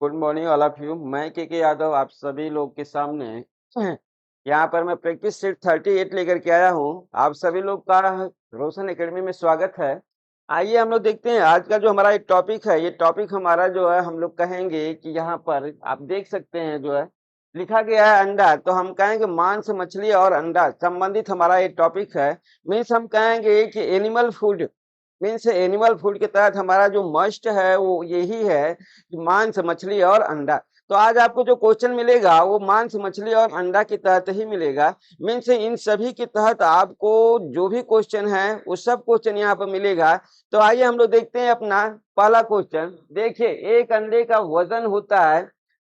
Good morning all of you. मैं के यादव आप सभी लोग के सामने यहाँ पर मैं प्रैक्टिस सेट 38 लेकर के आया हूँ। आप सभी लोग का रोशन एकेडमी में स्वागत है। आइए हम लोग देखते हैं आज का जो हमारा एक टॉपिक है। ये टॉपिक हमारा जो है हम लोग कहेंगे कि यहाँ पर आप देख सकते हैं जो है लिखा गया है अंडा, तो हम कहेंगे मांस मछली और अंडा संबंधित हमारा ये टॉपिक है। मीन्स हम कहेंगे कि animal food, means animal food के तहत हमारा जो मस्ट है वो यही है कि मांस मछली और अंडा। तो आज आपको जो क्वेश्चन मिलेगा वो मांस मछली और अंडा के तहत ही मिलेगा। मीन्स इन सभी के तहत आपको जो भी क्वेश्चन है वो सब क्वेश्चन यहाँ पर मिलेगा। तो आइए हम लोग देखते हैं अपना पहला क्वेश्चन। देखिए, एक अंडे का वजन होता है,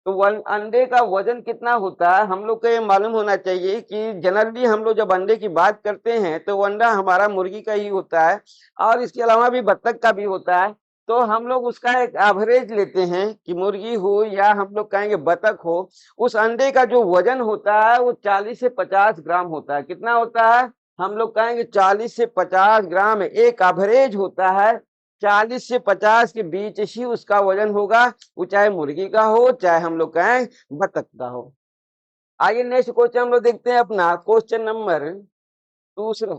तो अंडे का वजन कितना होता है हम लोग को ये मालूम होना चाहिए कि जनरली हम लोग जब अंडे की बात करते हैं तो अंडा हमारा मुर्गी का ही होता है और इसके अलावा भी बत्तख का भी होता है। तो हम लोग उसका एक एवरेज लेते हैं कि मुर्गी हो या हम लोग कहेंगे बतख हो, उस अंडे का जो वजन होता है वो 40 से 50 ग्राम होता है। कितना होता है? हम लोग कहेंगे 40 से 50 ग्राम एक एवरेज होता है। 40 से 50 के बीच ही उसका वजन होगा, वो चाहे मुर्गी का हो चाहे हम लोग कहें बतख का हो। आइए नेक्स्ट क्वेश्चन हम लोग देखते हैं अपना क्वेश्चन नंबर दूसरा।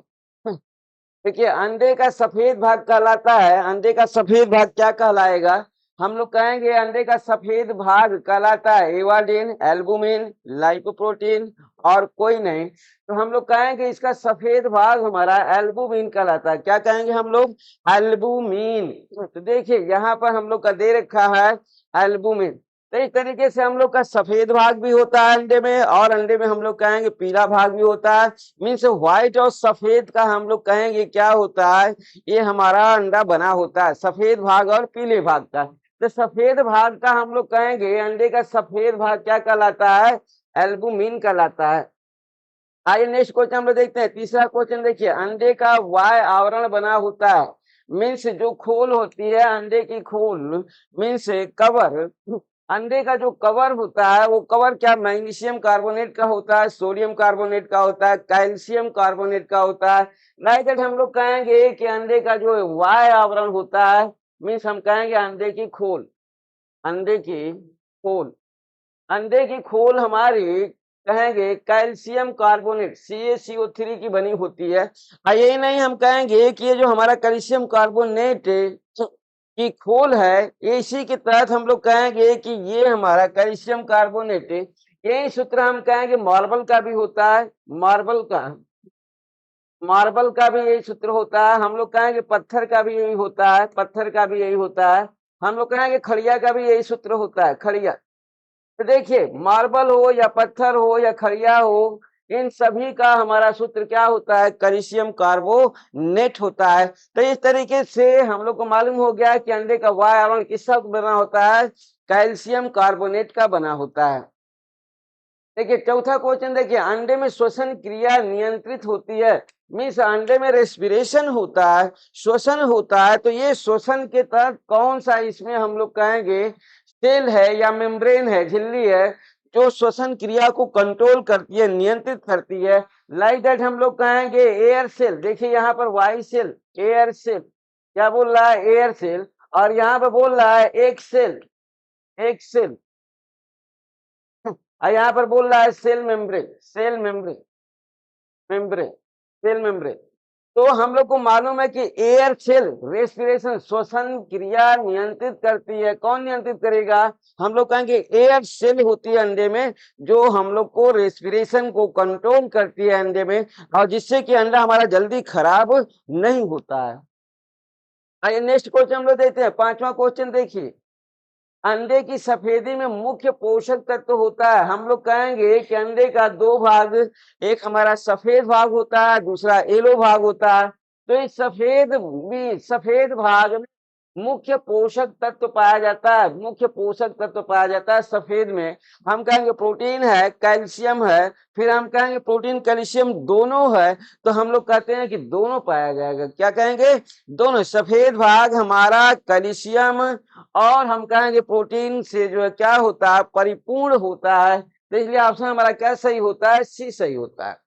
देखिए, अंडे का सफेद भाग कहलाता है। अंडे का सफेद भाग क्या कहलाएगा? हम लोग कहेंगे अंडे का सफेद भाग कहलाता है एवाडीन, एल्बुमिन, लाइपोप्रोटीन और कोई नहीं। तो हम लोग कहेंगे इसका सफेद भाग हमारा एल्बुमिन कहलाता है। क्या कहेंगे हम लोग? एल्बुमिन। तो देखिए यहाँ पर हम लोग का दे रखा है एल्बुमिन। तो इस तरीके से हम लोग का सफेद भाग भी होता है अंडे में, और अंडे में हम लोग कहेंगे पीला भाग भी होता है। मीन्स व्हाइट और सफेद का हम लोग कहेंगे क्या होता है, ये हमारा अंडा बना होता है सफेद भाग और पीले भाग का। तो सफेद भाग का हम लोग कहेंगे अंडे का सफेद भाग क्या कहलाता है? एल्बुमिन कहलाता है। आइए नेक्स्ट क्वेश्चन हम लोग देखते हैं। तीसरा क्वेश्चन देखिए, अंडे का वाय आवरण बना होता है। मीन्स जो खोल होती है अंडे की खोल, मीन्स कवर। अंडे का जो कवर होता है वो कवर क्या मैग्नीशियम कार्बोनेट का होता है, सोडियम कार्बोनेट का होता है, कैल्शियम कार्बोनेट का होता है। लाइक दैट हम लोग कहेंगे कि अंडे का जो वाय आवरण होता है, मीन्स हम कहेंगे अंडे की खोल। अंडे की खोल, अंडे की खोल हमारी कहेंगे कैल्शियम कार्बोनेट CaCO3 की बनी होती है। यही नहीं, हम कहेंगे कि ये जो हमारा कैल्शियम कार्बोनेट की खोल है, इसी के तहत हम लोग कहेंगे कि ये हमारा कैल्शियम कार्बोनेट, यही सूत्र हम कहेंगे मार्बल का भी होता है। मार्बल का भी यही सूत्र होता है। हम लोग कहेंगे पत्थर का भी यही होता है, पत्थर का भी यही होता है। हम लोग कहेंगे खड़िया का भी यही सूत्र होता है, खड़िया। तो देखिए, मार्बल हो या पत्थर हो या खड़िया हो, इन सभी का हमारा सूत्र क्या होता है? कैल्शियम कार्बोनेट होता है। तो इस तरीके से हम लोग को मालूम हो गया कि अंडे का वाय आवरण किसका बना होता है? कैल्शियम कार्बोनेट का बना होता है। देखिए चौथा क्वेश्चन देखिए, अंडे में श्वसन क्रिया नियंत्रित होती है। मीन्स अंडे में रेस्पिरेशन होता है, श्वसन होता है। तो ये श्वसन के तहत कौन सा इसमें हम लोग कहेंगे सेल है या मेम्ब्रेन है, झिल्ली है, जो श्वसन क्रिया को कंट्रोल करती है, नियंत्रित करती है। लाइक दैट हम लोग कहेंगे एयर सेल। देखिए यहाँ पर वाई सेल, एयर सेल क्या बोल रहा है? Air cell. और यहाँ पर बोल रहा है एक सेल, एक सेल। और यहाँ पर बोल रहा है cell membrane, cell membrane, membrane, cell membrane. तो हम लोग को मालूम है कि एयर सेल रेस्पिरेशन, श्वसन क्रिया नियंत्रित करती है। कौन नियंत्रित करेगा? हम लोग कहेंगे एयर सेल होती है अंडे में, जो हम लोग को रेस्पिरेशन को कंट्रोल करती है अंडे में, और जिससे कि अंडा हमारा जल्दी खराब नहीं होता है। आइए नेक्स्ट क्वेश्चन हम लोग देखते हैं। पांचवा क्वेश्चन देखिए, अंडे की सफेदी में मुख्य पोषक तत्व होता है। हम लोग कहेंगे कि अंडे का दो भाग, एक हमारा सफेद भाग होता है, दूसरा येलो भाग होता है। तो इस सफेद भाग में मुख्य पोषक तत्व पाया जाता है, मुख्य पोषक तत्व पाया जाता है सफेद में। हम कहेंगे प्रोटीन है, कैल्शियम है, फिर हम कहेंगे प्रोटीन कैल्शियम दोनों है। तो हम लोग कहते हैं कि दोनों पाया जाएगा। क्या कहेंगे? दोनों। सफेद भाग हमारा कैल्शियम और हम कहेंगे प्रोटीन से जो है क्या होता है? परिपूर्ण होता है। तो इसलिए ऑप्शन हमारा क्या सही होता है? सी सही होता है।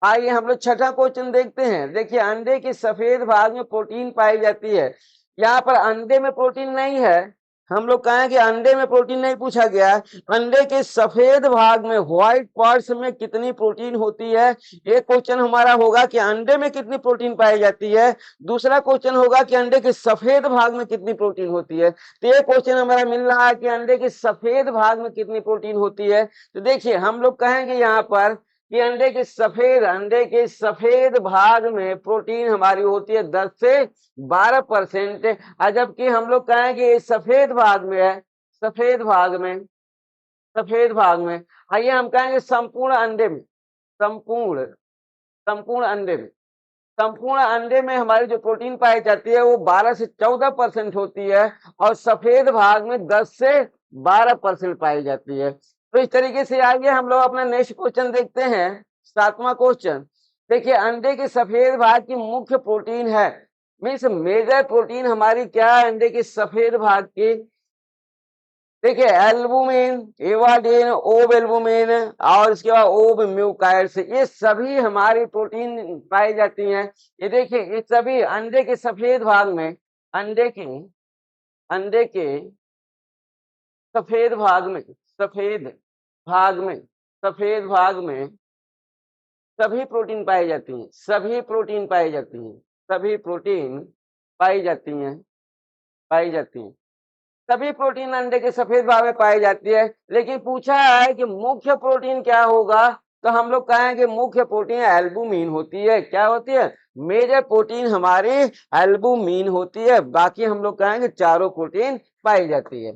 आइए हम लोग छठा क्वेश्चन देखते हैं। देखिए, अंडे के सफेद भाग में प्रोटीन पाई जाती है। यहाँ पर अंडे में प्रोटीन नहीं है, हम लोग कहें कि अंडे में प्रोटीन नहीं पूछा गया, अंडे के सफेद भाग में व्हाइट पार्ट्स में कितनी प्रोटीन होती है। एक क्वेश्चन हमारा होगा कि अंडे में कितनी प्रोटीन पाई जाती है, दूसरा क्वेश्चन होगा कि अंडे के सफेद भाग में कितनी प्रोटीन होती है। तो ये क्वेश्चन हमारा मिल रहा है कि अंडे के सफेद भाग में कितनी प्रोटीन होती है। तो देखिए हम लोग कहेंगे यहाँ पर कि अंडे के सफेद भाग में प्रोटीन हमारी होती है 10 से 12%। जबकि हम लोग कहेंगे सफेद भाग में है, सफेद भाग में आइए हम कहेंगे संपूर्ण अंडे में, संपूर्ण अंडे में हमारी जो प्रोटीन पाई जाती है वो 12 से 14% होती है और सफेद भाग में 10 से 12% पाई जाती है। तो इस तरीके से आइए हम लोग अपना नेक्स्ट क्वेश्चन देखते हैं, 7वां क्वेश्चन। देखिए अंडे के सफेद भाग की मुख्य प्रोटीन है, मीन्स मेजर प्रोटीन हमारी क्या है अंडे के सफेद भाग की। देखिए एल्बुमिन, एवाडीन, ओब एल्बुमिन और इसके बाद ओब म्यूकाइड्स, ये सभी हमारी प्रोटीन पाई जाती हैं। ये देखिए ये सभी अंडे के सफेद भाग में, अंडे के सफेद भाग में, सफेद भाग में सभी प्रोटीन पाई जाती हैं, सभी प्रोटीन पाई जाती हैं। सभी प्रोटीन अंडे के सफेद भाग में पाई जाती है। लेकिन पूछा है कि मुख्य प्रोटीन क्या होगा, तो हम लोग कहेंगे मुख्य प्रोटीन एल्बुमिन होती है। क्या होती है? मेजर प्रोटीन हमारी एल्बुमिन होती है, बाकी हम लोग कहेंगे चारों प्रोटीन पाई जाती है।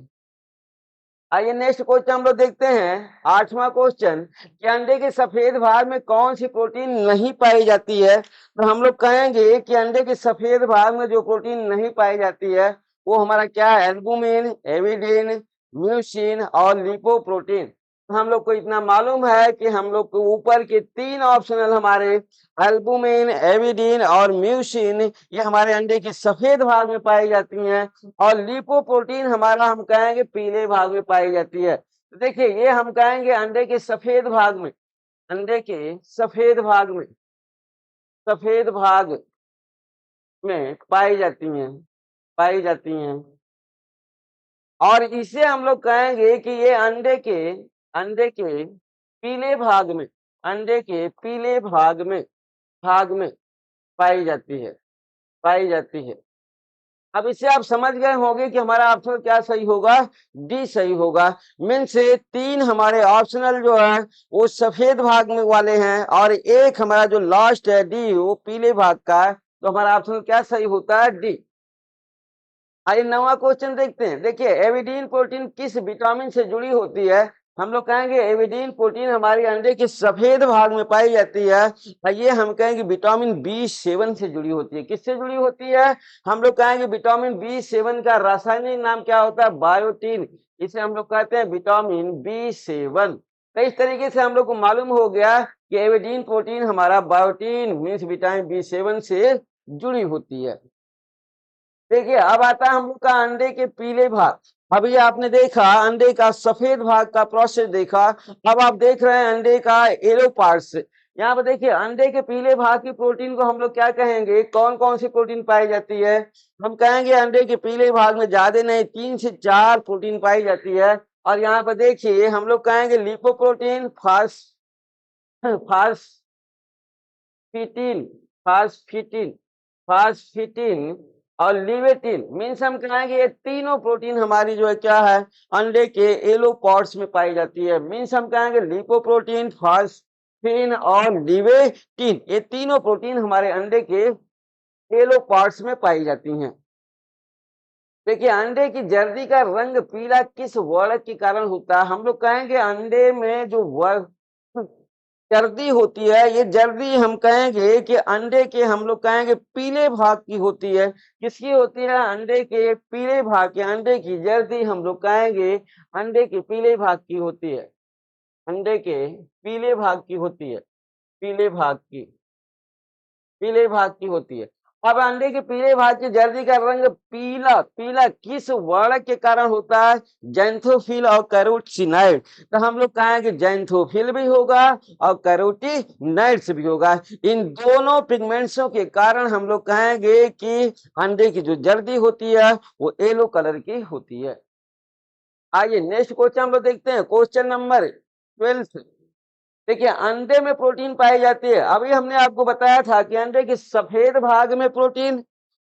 आइए नेक्स्ट क्वेश्चन हम लोग देखते हैं, 8वां क्वेश्चन कि अंडे के सफेद भाग में कौन सी प्रोटीन नहीं पाई जाती है। तो हम लोग कहेंगे कि अंडे के सफेद भाग में जो प्रोटीन नहीं पाई जाती है वो हमारा क्या है, एल्बुमिन, एविडीन, म्यूसिन और लिपोप्रोटीन। हम लोग को इतना मालूम है कि हम लोग को ऊपर के 3 ऑप्शनल हमारे एल्बुमिन, एविडीन और म्यूसिन ये हमारे अंडे के सफेद भाग में पाई जाती हैं और लिपोप्रोटीन हमारा हम कहेंगे पीले भाग में पाई जाती है। तो देखिए ये हम कहेंगे अंडे के सफेद भाग में, सफेद भाग में पाई जाती हैं और इसे हम लोग कहेंगे कि ये अंडे के पीले भाग में, भाग में पाई जाती है। अब इससे आप समझ गए होंगे कि हमारा ऑप्शन क्या सही होगा, डी सही होगा। मीन्स 3 हमारे ऑप्शनल जो है वो सफेद भाग में वाले हैं और एक हमारा जो लास्ट है डी वो पीले भाग का है। तो हमारा ऑप्शन क्या सही होता है, डी। आइए 9वां क्वेश्चन देखते हैं। देखिए एविडीन प्रोटीन किस विटामिन से जुड़ी होती है। हम लोग कहेंगे एविडीन प्रोटीन हमारे अंडे के सफेद भाग में पाई जाती है। ये हम कहेंगे विटामिन B7 से जुड़ी होती है। किससे जुड़ी होती है? हम लोग कहेंगे विटामिन B7 का रासायनिक नाम क्या होता है, बायोटीन। इसे हम लोग कहते हैं विटामिन B7। तो इस तरीके से हम लोग को मालूम हो गया कि एविडीन प्रोटीन हमारा बायोटीन मीन्स विटामिन B7 से जुड़ी होती है। देखिए अब आता है हम लोग का अंडे के पीले भाग। अभी आपने देखा अंडे का सफेद भाग का प्रोसेस देखा, अब आप देख रहे हैं अंडे का येलो पार्ट्स। यहाँ पर देखिए अंडे के पीले भाग की प्रोटीन को हम लोग क्या कहेंगे, कौन कौन सी प्रोटीन पाई जाती है। हम कहेंगे अंडे के पीले भाग में ज्यादा नहीं 3 से 4 प्रोटीन पाई जाती है। और यहाँ पर देखिए हम लोग कहेंगे लिपोप्रोटीन, फास्फेटिन और लिवेटिन। मीन्स हम कहेंगे ये तीनों प्रोटीन हमारी जो है क्या है, अंडे के येलो पार्ट्स में पाई जाती है। मीन्स हम कहेंगे लिपोप्रोटीन, फास्फेटिन और लिवेटिन, ये तीनों प्रोटीन हमारे अंडे के येलो पार्ट्स में पाई जाती हैं। देखिए अंडे की जर्दी का रंग पीला किस वर्णक के कारण होता है। हम लोग कहेंगे अंडे में जो जर्दी होती है, ये जर्दी हम कहेंगे कि अंडे के हम लोग कहेंगे पीले भाग की होती है। किसकी होती है? अंडे के पीले भाग की। अंडे की जर्दी हम लोग कहेंगे अंडे के पीले भाग की होती है, अंडे के पीले भाग की होती है, पीले भाग की होती है। अब अंडे के पीले भाग की जर्दी का रंग पीला किस वर्णक के कारण होता है? जैंथोफिल और कैरोटीनॉइड। तो हम लोग कहेंगे जैंथोफिल भी होगा और कैरोटीनॉइड्स भी होगा। इन दोनों पिगमेंट्सों के कारण हम लोग कहेंगे कि अंडे की जो जर्दी होती है वो येलो कलर की होती है। आइए नेक्स्ट क्वेश्चन हम लोग देखते हैं, क्वेश्चन नंबर 12। देखिए अंडे में प्रोटीन पाई जाती है। अभी हमने आपको बताया था कि अंडे के सफेद भाग में प्रोटीन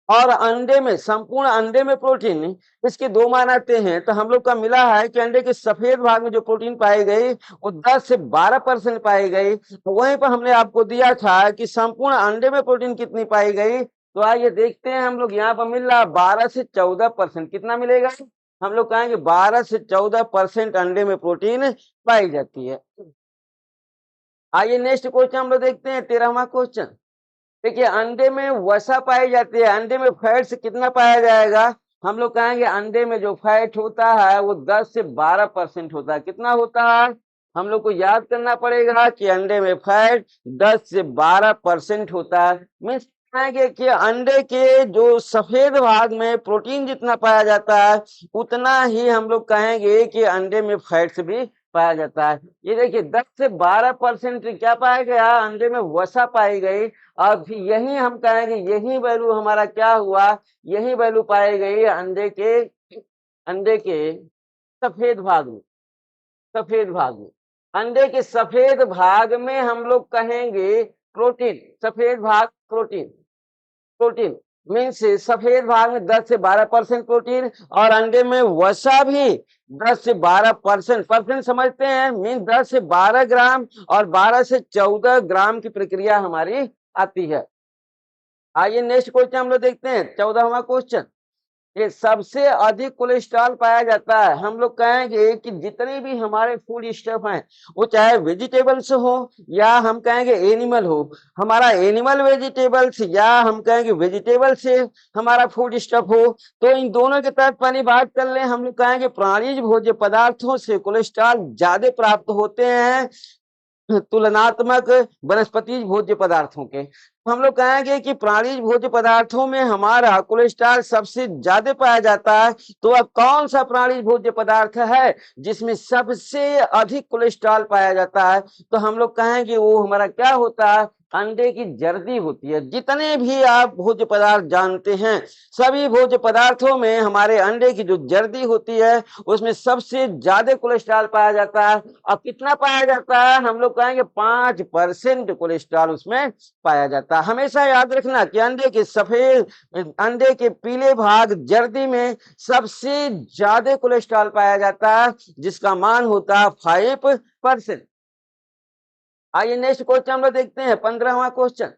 और अंडे में, संपूर्ण अंडे में प्रोटीन, इसके दो मान आते हैं। तो हम लोग का मिला है कि अंडे के सफेद भाग में जो प्रोटीन पाई गई वो 10 से 12% पाई गई। तो वहीं पर हमने आपको दिया था कि संपूर्ण अंडे में प्रोटीन कितनी पाई गई। तो आइए देखते हैं, हम लोग यहाँ पर मिल रहा 12 से 14%। कितना मिलेगा? हम लोग कहेंगे 12 से 14% अंडे में प्रोटीन पाई जाती है। आइए नेक्स्ट क्वेश्चन हम लोग देखते हैं, 13वां क्वेश्चन। देखिए अंडे में वसा पाई जाती है, अंडे में फैट्स कितना पाया जाएगा? हम लोग कहेंगे अंडे में जो फैट होता है वो 10 से 12% होता है। कितना होता है? हम लोग को याद करना पड़ेगा कि अंडे में फैट 10 से 12% होता है। मीन्स कहेंगे कि अंडे के जो सफेद भाग में प्रोटीन जितना पाया जाता है उतना ही हम लोग कहेंगे कि अंडे में फैट्स भी पाया जाता है। ये देखिए 10 से 12% क्या पाया गया? अंडे में वसा पाई गई। और फिर यही हम कहेंगे, यही वैल्यू हमारा क्या हुआ? यही वैल्यू पाई गई अंडे के सफेद भाग में। सफेद भाग में, अंडे के सफेद भाग में हम लोग कहेंगे प्रोटीन। सफेद भाग प्रोटीन, प्रोटीन मीन्स सफेद भाग में 10 से 12% प्रोटीन और अंडे में वसा भी 10 से 12%। परसेंट समझते हैं, मीन 10 से 12 ग्राम और 12 से 14 ग्राम की प्रक्रिया हमारी आती है। आइए नेक्स्ट क्वेश्चन हम लोग देखते हैं, 14वां क्वेश्चन। ये सबसे अधिक कोलेस्ट्रॉल पाया जाता है। हम लोग कहेंगे कि जितने भी हमारे फूड स्टफ हैं, वो चाहे वेजिटेबल्स हो या हम कहेंगे एनिमल हो, हमारा एनिमल वेजिटेबल्स या हम कहेंगे वेजिटेबल से हमारा फूड स्टफ हो, तो इन दोनों के तहत पहली बात कर ले, हम लोग कहेंगे प्राणीज भोज्य पदार्थों से कोलेस्ट्रॉल ज्यादा प्राप्त होते हैं तुलनात्मक वनस्पति भोज्य पदार्थों के। हम लोग कहेंगे कि प्राणीज भोज्य पदार्थों में हमारा कोलेस्ट्रॉल सबसे ज्यादा पाया जाता है। तो अब कौन सा प्राणीज भोज्य पदार्थ है जिसमें सबसे अधिक कोलेस्ट्रॉल पाया जाता है? तो हम लोग कहेंगे वो हमारा क्या होता है? अंडे की जर्दी होती है। जितने भी आप भोज्य पदार्थ जानते हैं, सभी भोज्य पदार्थों में हमारे अंडे की जो जर्दी होती है उसमें सबसे ज्यादा कोलेस्ट्रॉल पाया जाता है। अब कितना पाया जाता है? हम लोग कहेंगे 5% कोलेस्ट्रॉल उसमें पाया जाता है। हमेशा याद रखना कि अंडे के सफेद, अंडे के पीले भाग जर्दी में सबसे ज्यादा कोलेस्ट्रॉल पाया जाता है, जिसका मान होता है 5%। आइए नेक्स्ट क्वेश्चन हम लोग देखते हैं, 15वां क्वेश्चन।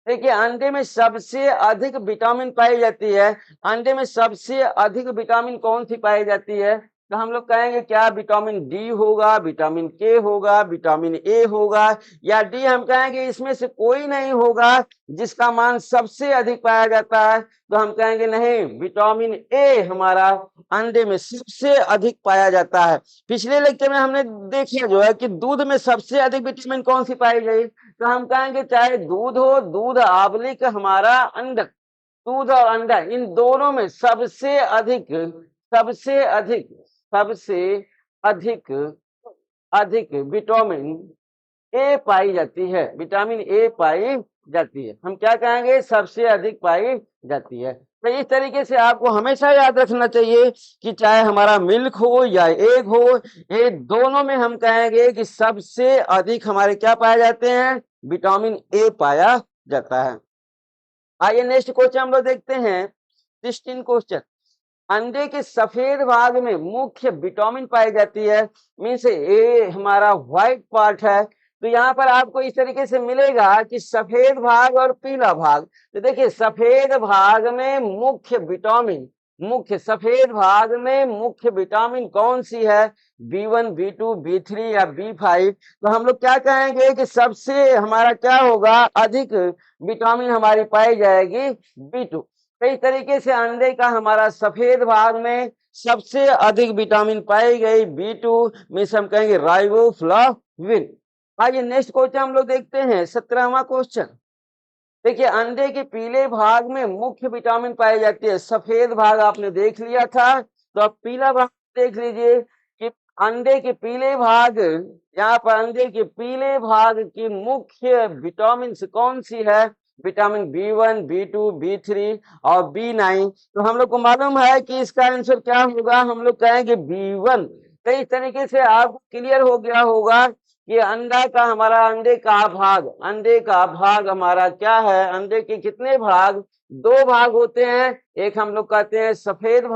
देखिए अंडे में सबसे अधिक विटामिन पाई जाती है। अंडे में सबसे अधिक विटामिन कौन सी पाई जाती है? तो हम लोग कहेंगे क्या विटामिन डी होगा, विटामिन के होगा, विटामिन ए होगा या डी? हम कहेंगे इसमें से कोई नहीं होगा जिसका मान सबसे अधिक पाया जाता है। तो हम कहेंगे नहीं, विटामिन ए हमारा अंडे में सबसे अधिक पाया जाता है। पिछले लेक्चर में हमने देखा जो है कि दूध में सबसे अधिक विटामिन कौन सी पाई गई? तो हम कहेंगे चाहे दूध हो, दूध आवलिक हमारा अंडा, दूध और अंडा इन दोनों में सबसे अधिक, सबसे अधिक, सबसे अधिक, अधिक विटामिन ए पाई जाती है। विटामिन ए पाई जाती है। हम क्या कहेंगे? सबसे अधिक पाई जाती है। तो इस तरीके से आपको हमेशा याद रखना चाहिए कि चाहे हमारा मिल्क हो या एग हो, ये दोनों में हम कहेंगे कि सबसे अधिक हमारे क्या पाए जाते हैं? विटामिन ए पाया जाता है। आइए नेक्स्ट क्वेश्चन हम लोग देखते हैं, 16 क्वेश्चन। अंडे के सफेद भाग में मुख्य विटामिन पाई जाती है। मीन्स ये हमारा व्हाइट पार्ट है। तो यहाँ पर आपको इस तरीके से मिलेगा कि सफेद भाग और पीला भाग। तो देखिए सफेद भाग में मुख्य विटामिन, मुख्य सफेद भाग में मुख्य विटामिन कौन सी है? B1, B2, B3 या B5? तो हम लोग क्या कहेंगे कि सबसे हमारा क्या होगा? अधिक विटामिन हमारी पाई जाएगी B2। कई तरीके से अंडे का हमारा सफेद भाग में सबसे अधिक विटामिन पाई गई B2 में हम कहेंगे राइबोफ्लाविन। आइए नेक्स्ट क्वेश्चन हम लोग देखते हैं, 17वां क्वेश्चन। देखिए अंडे के पीले भाग में मुख्य विटामिन पाई जाती है। सफेद भाग आपने देख लिया था, तो अब पीला भाग देख लीजिए कि अंडे के पीले भाग, यहाँ पर अंडे के पीले भाग की मुख्य विटामिन कौन सी है? विटामिन B1, B2, B3 और B9। तो हम लोग को मालूम है कि इसका आंसर क्या होगा, हम लोग कहेंगे B1। तो इस तरीके से आपको क्लियर हो गया होगा कि अंडा का हमारा अंडे का भाग हमारा क्या है। अंडे के कितने भाग, दो भाग होते हैं। एक हम लोग कहते हैं सफेद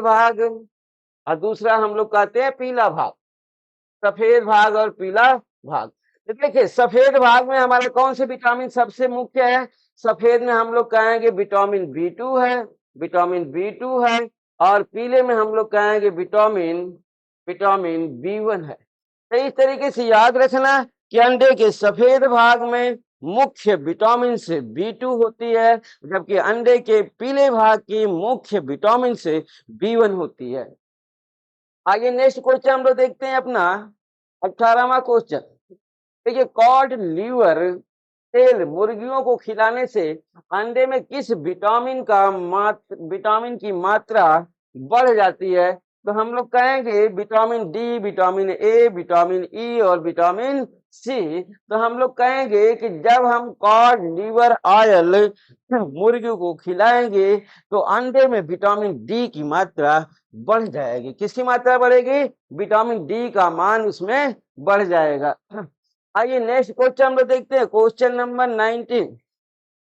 भाग और दूसरा हम लोग कहते हैं पीला भाग। सफेद भाग और पीला भाग। तो देखिए सफेद भाग में हमारा कौन से विटामिन सबसे मुख्य है। सफेद में हम लोग कहेंगे विटामिन बी टू है और पीले में हम लोग कहेंगे विटामिन विटामिन B1 है। तो इस तरीके से याद रखना कि अंडे के सफेद भाग में मुख्य विटामिन से B2 होती है, जबकि अंडे के पीले भाग की मुख्य विटामिन से B1 होती है। आगे नेक्स्ट क्वेश्चन हम लोग देखते हैं अपना 18वां क्वेश्चन। देखिए कॉड लीवर तेल मुर्गियों को खिलाने से अंडे में किस विटामिन की मात्रा बढ़ जाती है। तो हम लोग कहेंगे vitamin D, vitamin A, vitamin E और विटामिन सी। तो हम लोग कहेंगे कि जब हम कॉड लीवर ऑयल मुर्गियों को खिलाएंगे तो अंडे में विटामिन डी की मात्रा बढ़ जाएगी। किसकी मात्रा बढ़ेगी, विटामिन डी का मान उसमें बढ़ जाएगा। आइए नेक्स्ट क्वेश्चन हम लोग देखते हैं, क्वेश्चन नंबर 19।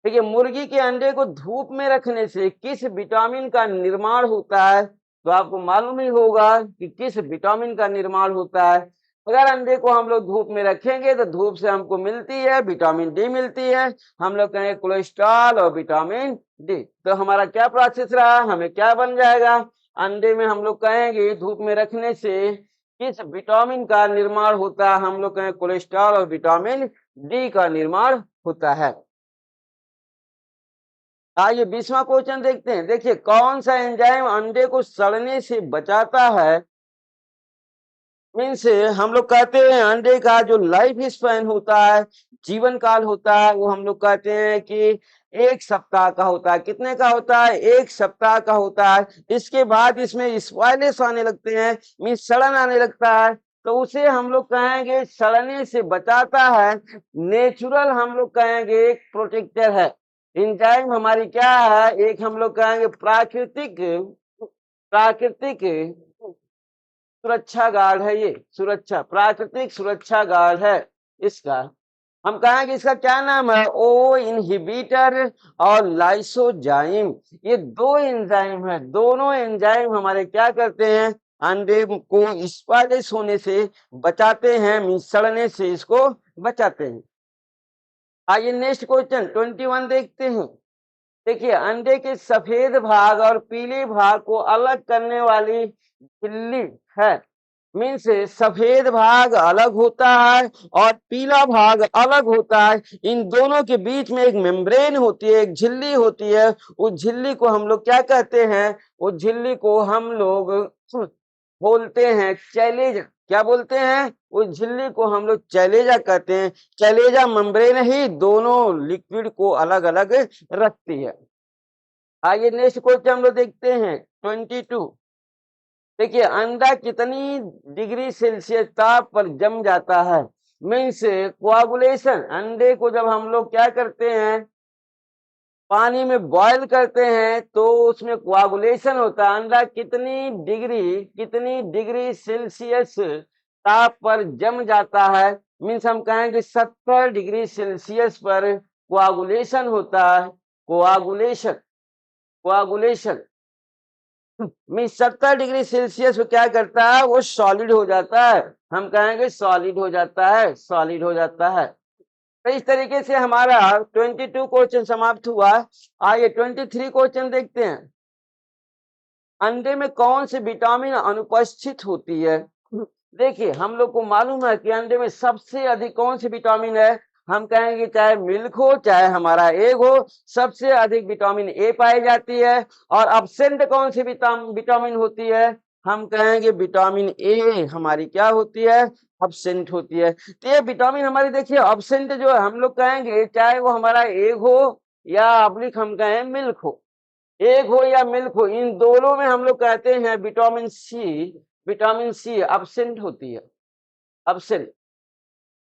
देखिए मुर्गी के अंडे को धूप में रखने से किस विटामिन का निर्माण होता है। तो आपको मालूम ही होगा कि किस विटामिन का निर्माण होता है। अगर अंडे को हम लोग धूप में रखेंगे तो धूप से हमको मिलती है विटामिन डी मिलती है। हम लोग कहेंगे कोलेस्ट्रॉल और विटामिन डी। तो हमारा क्या प्रोसेस रहा, हमें क्या बन जाएगा, अंडे में हम लोग कहेंगे धूप में रखने से किस विटामिन का निर्माण होता है। हम लोग कहें कोलेस्ट्रॉल और विटामिन डी का निर्माण होता है। आइए 20वां क्वेश्चन देखते हैं। देखिए कौन सा एंजाइम अंडे को सड़ने से बचाता है। मीन्स हम लोग कहते हैं अंडे का जो लाइफ स्पैन होता है, जीवन काल होता है, वो हम लोग कहते हैं कि 1 सप्ताह का होता है। कितने का होता है, 1 सप्ताह का होता है। इसके बाद इसमें स्पॉइलेस आने लगते हैं, मीन्स सड़न आने लगता है। तो उसे हम लोग कहेंगे सड़ने से बचाता है। नेचुरल हम लोग कहेंगे एक प्रोटेक्टर है। एंजाइम हमारी क्या है, एक हम लोग कहेंगे प्राकृतिक सुरक्षा गार्ड है। ये प्राकृतिक सुरक्षा गार्ड है इसका। हम कहेंगे इसका क्या नाम है, ओ इनहिबिटर और लाइसोजाइम। ये दो एंजाइम है, दोनों एंजाइम हमारे क्या करते हैं, अंडे को स्पॉइलिश होने से बचाते हैं, मींस सड़ने से इसको बचाते हैं। आइए नेक्स्ट क्वेश्चन 21 देखते हैं। देखिए अंडे के सफेद भाग और पीले भाग को अलग करने वाली झिल्ली है। मीन्स सफेद भाग अलग होता है और पीला भाग अलग होता है। इन दोनों के बीच में एक मेम्ब्रेन होती है, एक झिल्ली होती है। उस झिल्ली को हम लोग क्या कहते हैं, उस झिल्ली को हम लोग बोलते हैं चैलेजा। क्या बोलते हैं, उस झिल्ली को हम लोग चैलेजा कहते हैं। चैलेजा मेम्ब्रेन ही दोनों लिक्विड को अलग अलग रखती है। आइए नेक्स्ट क्वेश्चन हम लोग देखते हैं 22। देखिए अंडा कितनी डिग्री सेल्सियस ताप पर जम जाता है। मीन्स कोआगुलेशन, अंडे को जब हम लोग क्या करते हैं, पानी में बॉयल करते हैं तो उसमें कोआगुलेशन होता है। अंडा कितनी डिग्री सेल्सियस ताप पर जम जाता है। मीन्स हम कहेंगे 70 डिग्री सेल्सियस पर कोआगुलेशन होता है। कोआगुलेशन मीन्स 70 डिग्री सेल्सियस क्या करता है, वो सॉलिड हो जाता है। हम कहेंगे सॉलिड हो जाता है। तो इस तरीके से हमारा 22 क्वेश्चन समाप्त हुआ। आइए 23 क्वेश्चन देखते हैं। अंडे में कौन सी विटामिन अनुपस्थित होती है। देखिए हम लोग को मालूम है कि अंडे में सबसे अधिक कौन सी विटामिन है। हम कहेंगे चाहे मिल्क हो चाहे हमारा एग हो, सबसे अधिक विटामिन ए पाई जाती है। और अब्सेंट कौन सी विटामिन होती है, हम कहेंगे विटामिन ए हमारी क्या होती है, अब्सेंट होती है। तो ये विटामिन हमारी देखिए अब्सेंट जो है, हम लोग कहेंगे चाहे वो हमारा एग हो या अब्लिक हम कहें मिल्क हो, एग हो या मिल्क हो, इन दोनों में हम लोग कहते हैं विटामिन सी अब्सेंट होती है, अब्सेंट।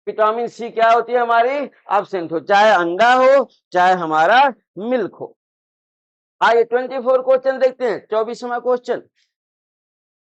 विटामिन सी क्या होती है हमारी, एब्सेंट हो, चाहे अंडा हो चाहे हमारा मिल्क हो। आइए 24 क्वेश्चन देखते हैं। 24वां क्वेश्चन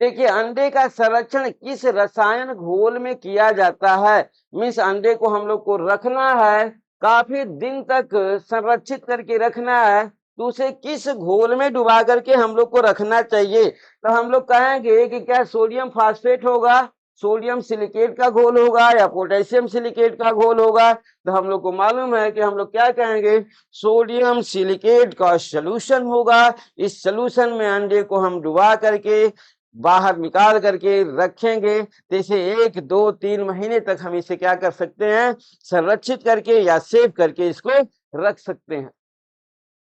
देखिए, अंडे का संरक्षण किस रसायन घोल में किया जाता है। मीन्स अंडे को हम लोग को रखना है, काफी दिन तक संरक्षित करके रखना है, तो उसे किस घोल में डुबा करके हम लोग को रखना चाहिए। तो हम लोग कहेंगे कि क्या सोडियम फास्फेट होगा, सोडियम सिलिकेट का घोल होगा, या पोटेशियम सिलिकेट का घोल होगा। तो हम लोग को मालूम है कि हम लोग क्या कहेंगे, सोडियम सिलिकेट का सॉल्यूशन होगा। इस सॉल्यूशन में अंडे को हम डुबा करके बाहर निकाल करके रखेंगे, तो इसे 1 2 3 महीने तक हम इसे क्या कर सकते हैं, संरक्षित करके या सेव करके इसको रख सकते हैं।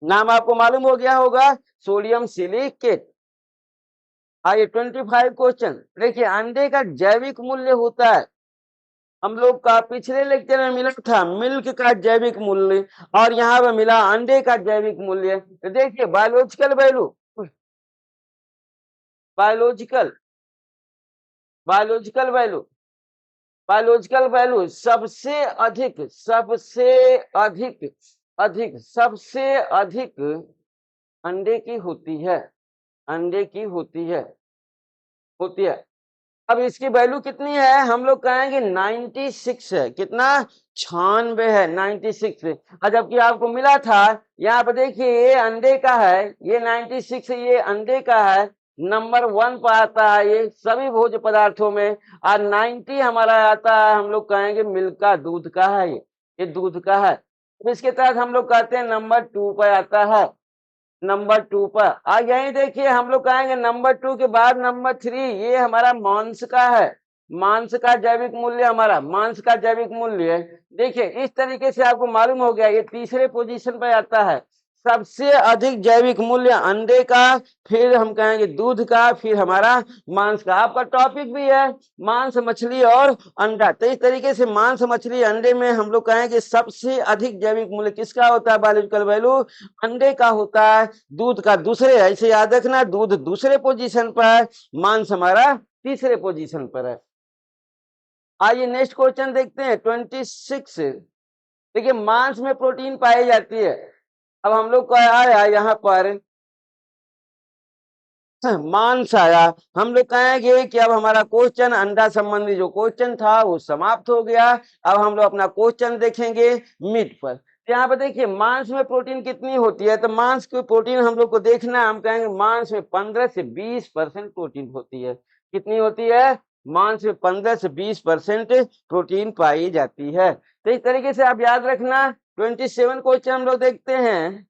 नाम आपको मालूम हो गया होगा, सोडियम सिलिकेट। आइए 25 क्वेश्चन देखिए, अंडे का जैविक मूल्य होता है, हम लोग का पिछले लेक्चर में मिला था मिल्क का जैविक मूल्य, और यहाँ पर मिला अंडे का जैविक मूल्य। तो देखिए, biological value, biological biological value biological value सबसे अधिक अंडे की होती है, अंडे की होती है। अब इसकी वैल्यू कितनी है, हम लोग कहेंगे 96 है। कितना, 96 है, 96। जबकि आपको मिला था, यहाँ पर देखिए ये अंडे का है, ये 96 ये अंडे का है, नंबर 1 पर आता है ये सभी भोज्य पदार्थों में, और 90 हमारा आता है, हम लोग कहेंगे मिल्क का, दूध का है, ये दूध का है। तो इसके तहत हम लोग कहते हैं नंबर 2 पर आता है, नंबर 2 पर। यही देखिए, हम लोग कहेंगे नंबर 2 के बाद नंबर 3, ये हमारा मांस का है, मांस का जैविक मूल्य, हमारा मांस का जैविक मूल्य है। देखिए इस तरीके से आपको मालूम हो गया, ये तीसरे पोजीशन पर आता है, सबसे अधिक जैविक मूल्य अंडे का, फिर हम कहेंगे दूध का, फिर हमारा मांस का। आपका टॉपिक भी है मांस, मछली और अंडा, तो इस तरीके से मांस, मछली, अंडे में हम लोग कहेंगे सबसे अधिक जैविक मूल्य किसका होता है, बायोलॉजिकल वैल्यू अंडे का होता है, दूध का दूसरे, ऐसे याद रखना, दूध दूसरे पोजीशन पर है, मांस हमारा तीसरे पोजीशन पर है। आइए नेक्स्ट क्वेश्चन देखते हैं 26। देखिए, मांस में प्रोटीन पाई जाती है। अब हम लोग को आया यहाँ पर मांस आया, हम लोग कहेंगे कि अब हमारा क्वेश्चन अंडा संबंधी जो क्वेश्चन था वो समाप्त हो गया। अब हम लोग अपना क्वेश्चन देखेंगे मीट पर। यहाँ पर देखिए, मांस में प्रोटीन कितनी होती है, तो मांस की प्रोटीन हम लोग को देखना है, हम कहेंगे मांस में 15 से 20% प्रोटीन होती है। कितनी होती है, मांस में 15 से 20% प्रोटीन पाई जाती है। तो इस तरीके से आप याद रखना। 27 क्वेश्चन हम लोग देखते हैं,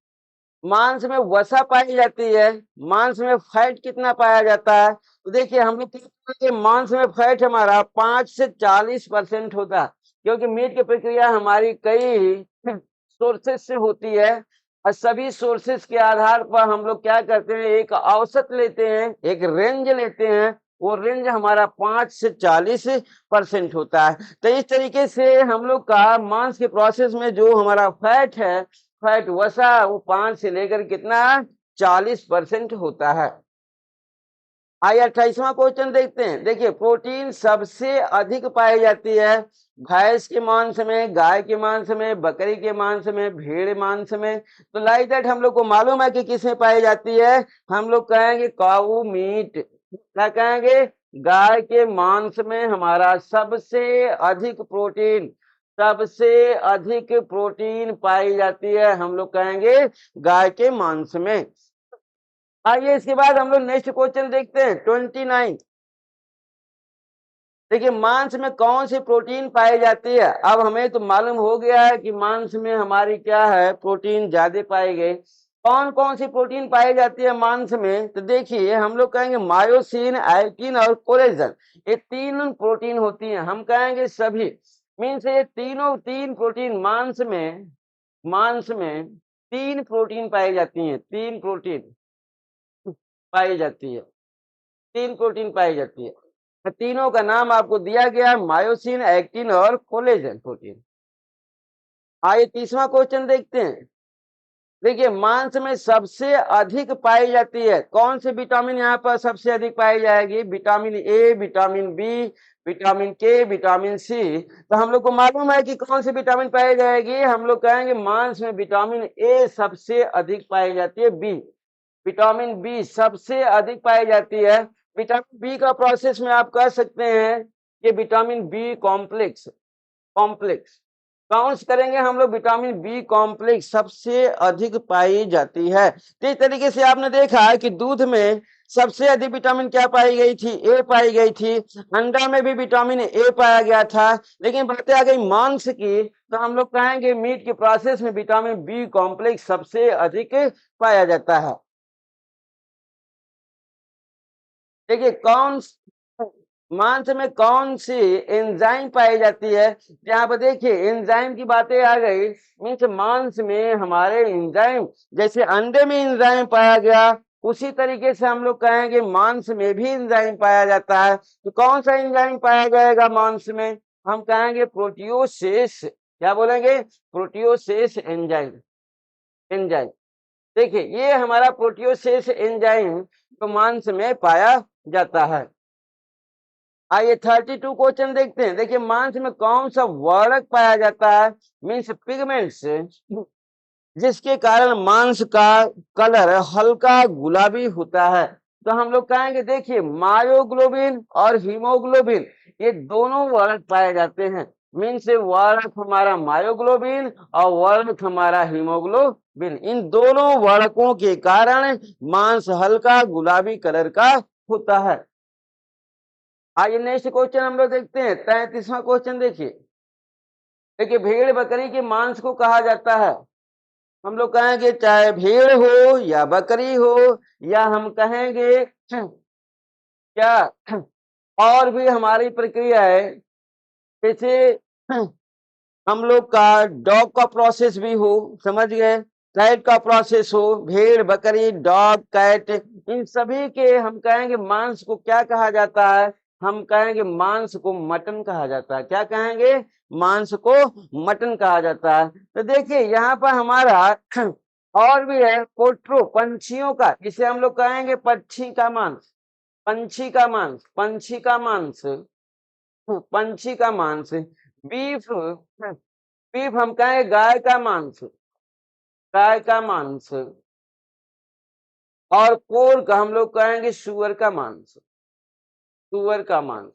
मांस में वसा पाई जाती है, मांस में फैट कितना पाया जाता है। तो देखिए, हम लोग मांस में फैट हमारा 5 से 40% होता है, क्योंकि मीट की प्रक्रिया हमारी कई सोर्सेस से होती है, और सभी सोर्सेस के आधार पर हम लोग क्या करते हैं, एक औसत लेते हैं, एक रेंज लेते हैं, वो रेंज हमारा 5 से 40% होता है। तो इस तरीके से हम लोग का मांस के प्रोसेस में जो हमारा फैट है, फैट वसा, वो 5 से लेकर कितना 40% होता है। आइए 28वां क्वेश्चन देखते हैं। देखिए, प्रोटीन सबसे अधिक पाई जाती है भैंस के मांस में, गाय के मांस में, बकरी के मांस में, भेड़ मांस में। तो लाइक दैट हम लोग को मालूम है कि किसमें पाई जाती है, हम लोग कहेंगे काऊ मीट। क्या कहेंगे, गाय के मांस में हमारा सबसे अधिक प्रोटीन पाई जाती है, हम लोग कहेंगे गाय के मांस में। आइए इसके बाद हम लोग नेक्स्ट क्वेश्चन देखते हैं 29। देखिए, मांस में कौन सी प्रोटीन पाई जाती है। अब हमें तो मालूम हो गया है कि मांस में हमारी क्या है, प्रोटीन ज्यादा पाई गई। कौन कौन सी प्रोटीन पाई जाती है मांस में, तो देखिए हम लोग कहेंगे मायोसिन, एक्टिन और कोलेजन, ये 3 प्रोटीन होती हैं, हम कहेंगे सभी। मीन्स ये तीन प्रोटीन मांस में 3 प्रोटीन पाई जाती हैं, 3 प्रोटीन पाई जाती है, 3 प्रोटीन पाई जाती है। तीनों का नाम आपको दिया गया है, मायोसिन, एक्टिन और कोलेजन प्रोटीन। आइए 30वां क्वेश्चन देखते हैं। देखिए, मांस में सबसे अधिक पाई जाती है कौन सी विटामिन, यहाँ पर सबसे अधिक पाई जाएगी, vitamin A, vitamin B, vitamin K, vitamin C. तो हम लोग को मालूम है कि कौन सी विटामिन पाई जाएगी, हम लोग कहेंगे मांस में विटामिन ए सबसे अधिक पाई जाती है। बी, विटामिन बी सबसे अधिक पाई जाती है। विटामिन बी का प्रोसेस में आप कह सकते हैं कि vitamin B complex, complex counts करेंगे हम लोग, विटामिन बी कॉम्प्लेक्स सबसे अधिक पाई जाती है। तो इस तरीके से आपने देखा कि दूध में सबसे अधिक विटामिन क्या पाई गई थी, ए पाई गई थी। अंडा में भी विटामिन ए पाया गया था। लेकिन बातें आ गई मांस की, तो हम लोग कहेंगे मीट के प्रोसेस में विटामिन बी कॉम्प्लेक्स सबसे अधिक पाया जाता है। देखिए कौन मांस में कौन सी एंजाइम पाई जाती है, यहाँ पर देखिए एंजाइम की बातें आ गई। मीन्स मांस में हमारे एंजाइम, जैसे अंडे में एंजाइम पाया गया, उसी तरीके से हम लोग कहेंगे मांस में भी एंजाइम पाया जाता है। तो कौन सा एंजाइम पाया जाएगा मांस में, हम कहेंगे प्रोटियोसेस। क्या बोलेंगे, प्रोटियोसेस एंजाइम, एंजाइम। देखिए ये हमारा प्रोटियोसेस एंजाइम तो मांस में पाया जाता है। आइए 32 क्वेश्चन देखते हैं। देखिए मांस में कौन सा वर्णक पाया जाता है, मीन्स पिगमेंट्स, जिसके कारण मांस का कलर हल्का गुलाबी होता है। तो हम लोग कहेंगे देखिए मायोग्लोबिन और हीमोग्लोबिन, ये दोनों वर्णक पाए जाते हैं। मीन्स वर्णक हमारा मायोग्लोबिन और वर्णक हमारा हीमोग्लोबिन, इन दोनों वर्णकों के कारण मांस हल्का गुलाबी कलर का होता है। आइए नेक्स्ट क्वेश्चन हम लोग देखते हैं 33वां क्वेश्चन। देखिए देखिए भेड़ बकरी के मांस को कहा जाता है, हम लोग कहेंगे चाहे भेड़ हो या बकरी हो, या हम कहेंगे क्या और भी हमारी प्रक्रिया है, जैसे हम लोग का डॉग का प्रोसेस भी हो, समझ गए, कैट का प्रोसेस हो, भेड़ बकरी डॉग कैट, इन सभी के हम कहेंगे मांस को क्या कहा जाता है, हम कहेंगे मांस को मटन कहा जाता है। क्या कहेंगे, मांस को मटन कहा जाता है। तो देखिए यहाँ पर हमारा और भी है पोट्रो, पंछियों का, जिसे हम लोग कहेंगे पक्षी का मांस, पंछी का मांस, पंछी का मांस, पंछी का मांस। बीफ, बीफ हम कहेंगे गाय का मांस, गाय का मांस। और पोर्क हम लोग कहेंगे सुअर का मांस, सुअर का मांस।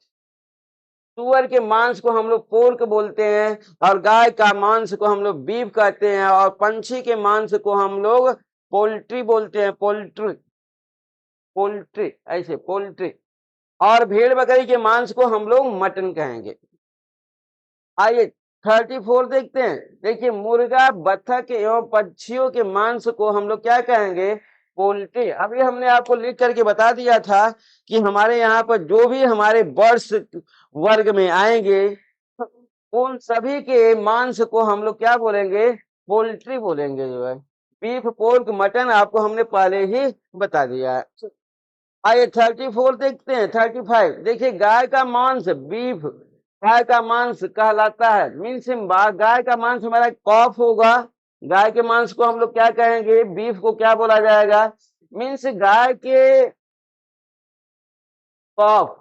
सुअर के मांस को हम लोग पोर्क बोलते हैं, और गाय का मांस को हम लोग बीफ कहते हैं, और पंछी के मांस को हम लोग पोल्ट्री बोलते हैं, पोल्ट्री, पोल्ट्री, ऐसे पोल्ट्री। और भेड़ बकरी के मांस को हम लोग मटन कहेंगे। आइए 34 देखते हैं। देखिए मुर्गा बत्तख एवं पक्षियों के मांस को हम लोग क्या कहेंगे, पोल्ट्री। अभी हमने आपको लिख करके बता दिया था कि हमारे यहाँ पर जो भी हमारे बर्ड्स वर्ग में आएंगे उन सभी के मांस को हम लोग क्या बोलेंगे, पोल्ट्री बोलेंगे। जो है बीफ पोर्क मटन आपको हमने पहले ही बता दिया है। आइए 34 देखते हैं। 35 देखिए गाय का मांस, बीफ, गाय का मांस कहलाता है। मीन्स गाय का मांस हमारा कॉफ होगा, गाय के मांस को हम लोग क्या कहेंगे, बीफ को क्या बोला जाएगा, मीन्स गाय के कॉफ।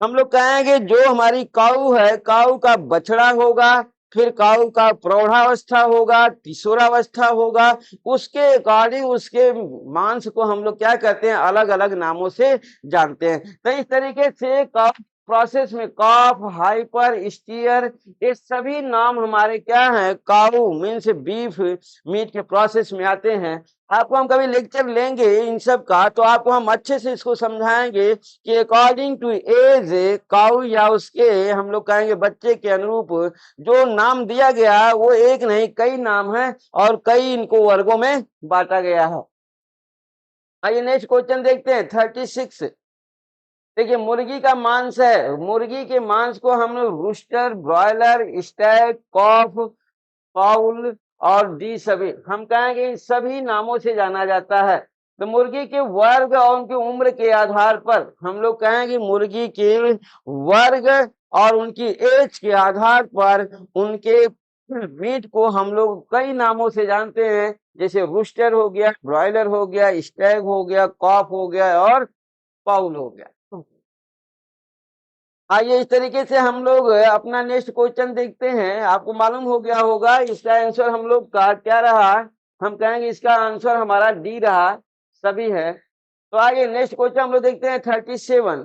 हम लोग कहेंगे जो हमारी काऊ है, काऊ का बछड़ा होगा, फिर काऊ का प्रौढ़ावस्था होगा, किशोरावस्था होगा, उसके अकॉर्डिंग उसके मांस को हम लोग क्या कहते हैं, अलग अलग नामों से जानते हैं। तो इस तरीके से काऊ प्रोसेस में कॉफ, हाइपर, स्टीयर, ये सभी नाम हमारे क्या हैं, काऊ मीन्स बीफ मीट के प्रोसेस में आते हैं। आपको हम कभी लेक्चर लेंगे इन सब का, तो आपको हम अच्छे से इसको समझाएंगे कि अकॉर्डिंग टू एज काऊ, या उसके हम लोग कहेंगे बच्चे के अनुरूप जो नाम दिया गया वो एक नहीं कई नाम है, और कई इनको वर्गों में बांटा गया है। आइए नेक्स्ट क्वेश्चन देखते हैं 36। देखिए मुर्गी का मांस है, मुर्गी के मांस को हम लोग रूस्टर, ब्रॉयलर, स्टैक, कॉफ, फाउल और डी सभी हम कहेंगे इन सभी नामों से जाना जाता है। तो मुर्गी के वर्ग और उनकी उम्र के आधार पर हम लोग कहेंगे मुर्गी के वर्ग और उनकी एज के आधार पर उनके मीट को हम लोग कई नामों से जानते हैं, जैसे रूस्टर हो गया, ब्रॉयलर हो गया, स्टैग हो गया, कॉफ हो गया और पाउल हो गया। आइए इस तरीके से हम लोग अपना नेक्स्ट क्वेश्चन देखते हैं। आपको मालूम हो गया होगा इसका आंसर हम लोग का क्या रहा। हम कहेंगे इसका आंसर हमारा डी रहा, सभी है। तो आइए नेक्स्ट क्वेश्चन हम लोग देखते हैं 37।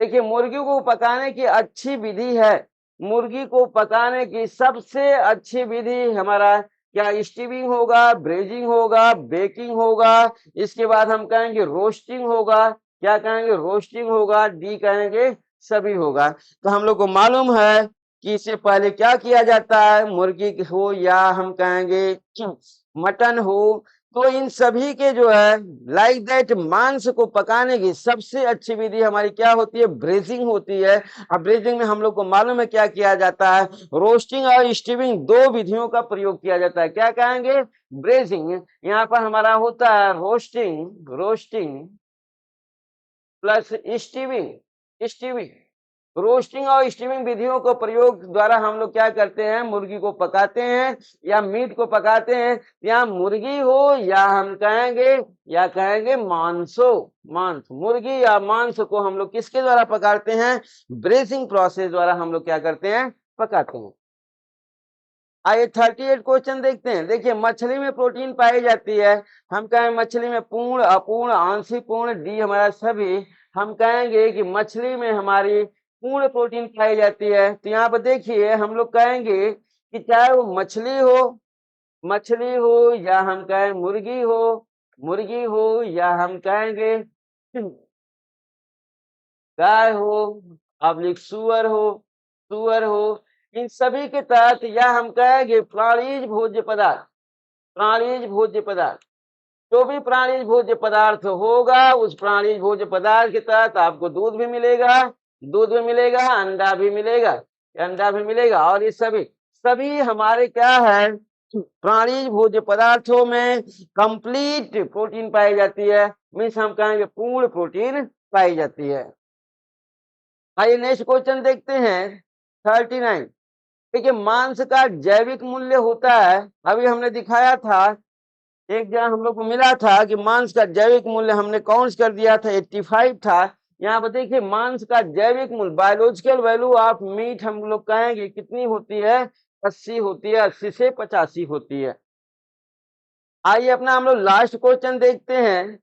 देखिए, मुर्गी को पकाने की अच्छी विधि है। मुर्गी को पकाने की सबसे अच्छी विधि हमारा क्या स्टीविंग होगा, ब्रेजिंग होगा, बेकिंग होगा, इसके बाद हम कहेंगे रोस्टिंग होगा। क्या कहेंगे? रोस्टिंग होगा। डी कहेंगे सभी होगा। तो हम लोग को मालूम है कि इससे पहले क्या किया जाता है, मुर्गी हो या हम कहेंगे मटन हो, तो इन सभी के जो है लाइक दैट मांस को पकाने की सबसे अच्छी विधि हमारी क्या होती है? ब्रेजिंग होती है। अब ब्रेजिंग में हम लोग को मालूम है क्या किया जाता है, रोस्टिंग और स्टीविंग दो विधियों का प्रयोग किया जाता है। क्या कहेंगे? ब्रेजिंग। यहाँ पर हमारा होता है रोस्टिंग, रोस्टिंग प्लस स्टीविंग, स्टीविंग। रोस्टिंग और स्टीमिंग विधियों को प्रयोग द्वारा हम लोग क्या करते हैं, मुर्गी को पकाते हैं या मीट को पकाते हैं, या मुर्गी हो या हम कहेंगे मांस हो, मांस, मुर्गी या मांस को हम लोग किसके द्वारा पकाते हैं? ब्रेजिंग प्रोसेस द्वारा हम लोग क्या करते हैं? पकाते हैं। आइए 38 क्वेश्चन देखते हैं। देखिए, मछली में प्रोटीन पाई जाती है। हम कहें मछली में पूर्ण, अपूर्ण, आंशिक पूर्ण, डी हमारा सभी। हम कहेंगे कि मछली में हमारी पूर्ण प्रोटीन पाई जाती है। तो यहाँ पर देखिए हम लोग कहेंगे कि चाहे वो मछली हो या हम कहें मुर्गी हो या हम कहेंगे गाय हो, अब्लिक सुअर हो, इन सभी के तहत या हम कहेंगे प्राणीज भोज्य पदार्थ, प्राणीज भोज्य पदार्थ, जो भी प्राणीज भोज्य पदार्थ होगा उस प्राणीज भोज्य पदार्थ के तहत आपको दूध भी मिलेगा, अंडा भी मिलेगा, और ये सभी हमारे क्या है, प्राणीज भोज्य पदार्थों में कंप्लीट प्रोटीन पाई जाती है। मीन्स हम कहेंगे पूर्ण प्रोटीन पाई जाती है। आइए नेक्स्ट क्वेश्चन देखते हैं 39। देखिए, मांस का जैविक मूल्य होता है, अभी हमने दिखाया था, एक जगह हम लोग को मिला था कि मांस का जैविक मूल्य हमने काउंट कर दिया था 85 था। यहाँ पर देखिए मांस का जैविक मूल्य, बायोलॉजिकल वैल्यू ऑफ मीट हम लोग कहेंगे कितनी होती है? 80 होती है, 80 से 85 होती है। आइए अपना हम लोग लास्ट क्वेश्चन देखते हैं।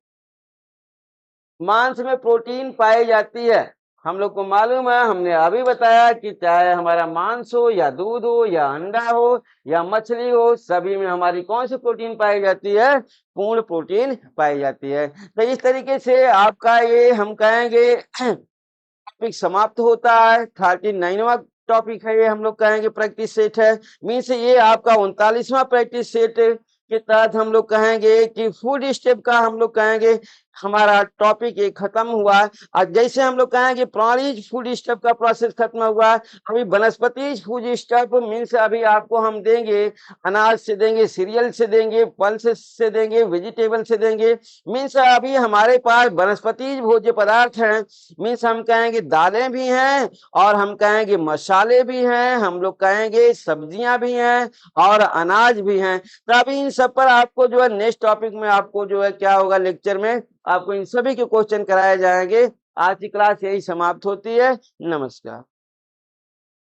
मांस में प्रोटीन पाई जाती है, हम लोग को मालूम है, हमने अभी बताया कि चाहे हमारा मांस हो या दूध हो या अंडा हो या मछली हो, सभी में हमारी कौन सी प्रोटीन पाई जाती है? पूर्ण प्रोटीन पाई जाती है। तो इस तरीके से आपका ये हम कहेंगे टॉपिक समाप्त होता है। 39वां टॉपिक है ये, हम लोग कहेंगे प्रैक्टिस सेट है। मीन्स ये आपका 39वां प्रैक्टिस सेट के तहत हम लोग कहेंगे कि फूड स्टेप का हम लोग कहेंगे हमारा टॉपिक ये खत्म हुआ। और जैसे हम लोग कहेंगे प्राणीज फूड स्टेप का प्रोसेस खत्म हुआ, अभी वनस्पति फूड स्टेप मीन्स अभी आपको हम देंगे, अनाज से देंगे, सीरियल से देंगे, पल्स से देंगे, वेजिटेबल से देंगे। मीन्स अभी हमारे पास वनस्पति भोज्य पदार्थ हैं। मीन्स हम कहेंगे दालें भी हैं और हम कहेंगे मसाले भी हैं, हम लोग कहेंगे सब्जियां भी हैं और अनाज भी हैं। तो अभी इन सब पर आपको जो है नेक्स्ट टॉपिक में आपको जो है क्या होगा, लेक्चर में आपको इन सभी के क्वेश्चन कराए जाएंगे। आज की क्लास यही समाप्त होती है। नमस्कार।